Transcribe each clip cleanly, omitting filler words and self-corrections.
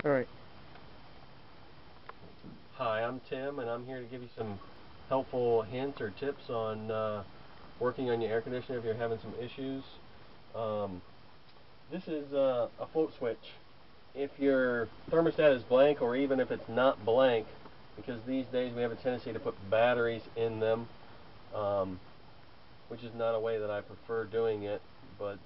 Alright. Hi, I'm Tim, and I'm here to give you some helpful hints or tips on working on your air conditioner if you're having some issues. This is a float switch. If your thermostat is blank, or even if it's not blank, because these days we have a tendency to put batteries in them, which is not a way that I prefer doing it, but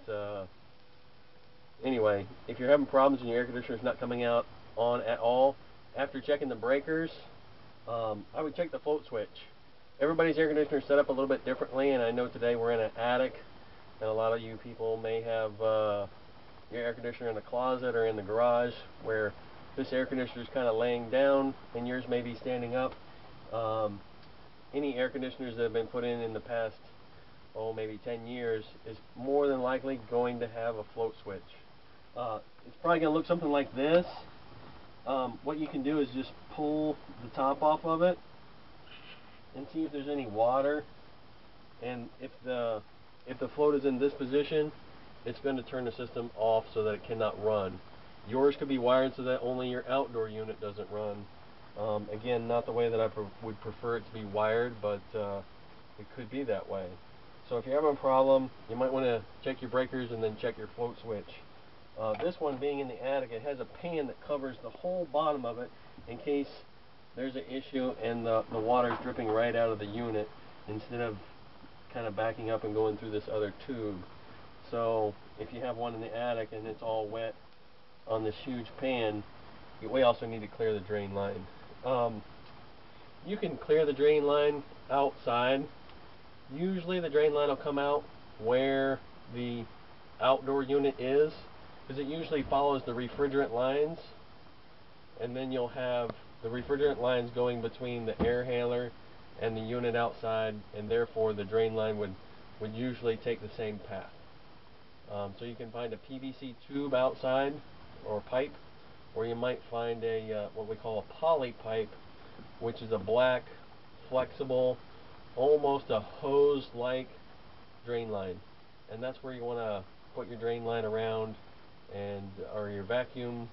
anyway, if you're having problems and your air conditioner is not coming out on at all, after checking the breakers, I would check the float switch. Everybody's air conditioner is set up a little bit differently, and I know today we're in an attic, and a lot of you people may have your air conditioner in the closet or in the garage, where this air conditioner is kind of laying down and yours may be standing up. Any air conditioners that have been put in the past, maybe 10 years, is more than likely going to have a float switch. It's probably going to look something like this. What you can do is just pull the top off of it and see if there's any water, and if the float is in this position, it's going to turn the system off so that it cannot run. Yours could be wired so that only your outdoor unit doesn't run. Again, not the way that I would prefer it to be wired, but it could be that way. So if you're having a problem, you might want to check your breakers and then check your float switch. This one, being in the attic, it has a pan that covers the whole bottom of it in case there's an issue and the water is dripping right out of the unit instead of kind of backing up and going through this other tube. So if you have one in the attic and it's all wet on this huge pan, we also need to clear the drain line. You can clear the drain line outside. Usually the drain line will come out where the outdoor unit is, because it usually follows the refrigerant lines, and then you'll have the refrigerant lines going between the air handler and the unit outside, and therefore the drain line would usually take the same path. So you can find a PVC tube outside, or pipe, or you might find a what we call a poly pipe, which is a black, flexible, almost a hose-like drain line, and that's where you want to put your drain line around, or your vacuum,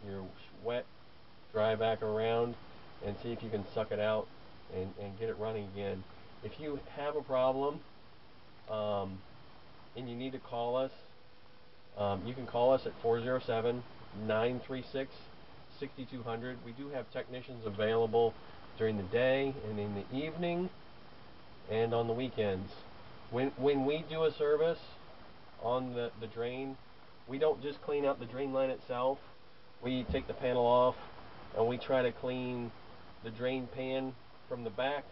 your wet, dry vac around, and see if you can suck it out and get it running again. If you have a problem and you need to call us, you can call us at 407-936-6200. We do have technicians available during the day and in the evening and on the weekends. When we do a service on the drain, we don't just clean out the drain line itself. We take the panel off and we try to clean the drain pan from the back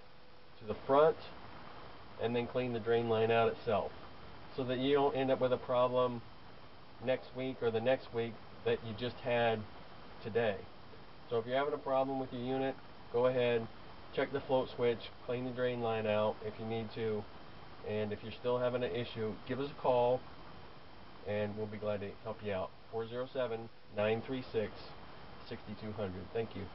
to the front, and then clean the drain line out itself, so that you don't end up with a problem next week or the next week that you just had today. So if you're having a problem with your unit, go ahead, check the float switch, clean the drain line out if you need to, and if you're still having an issue, give us a call and we'll be glad to help you out. 407-936-6200. Thank you.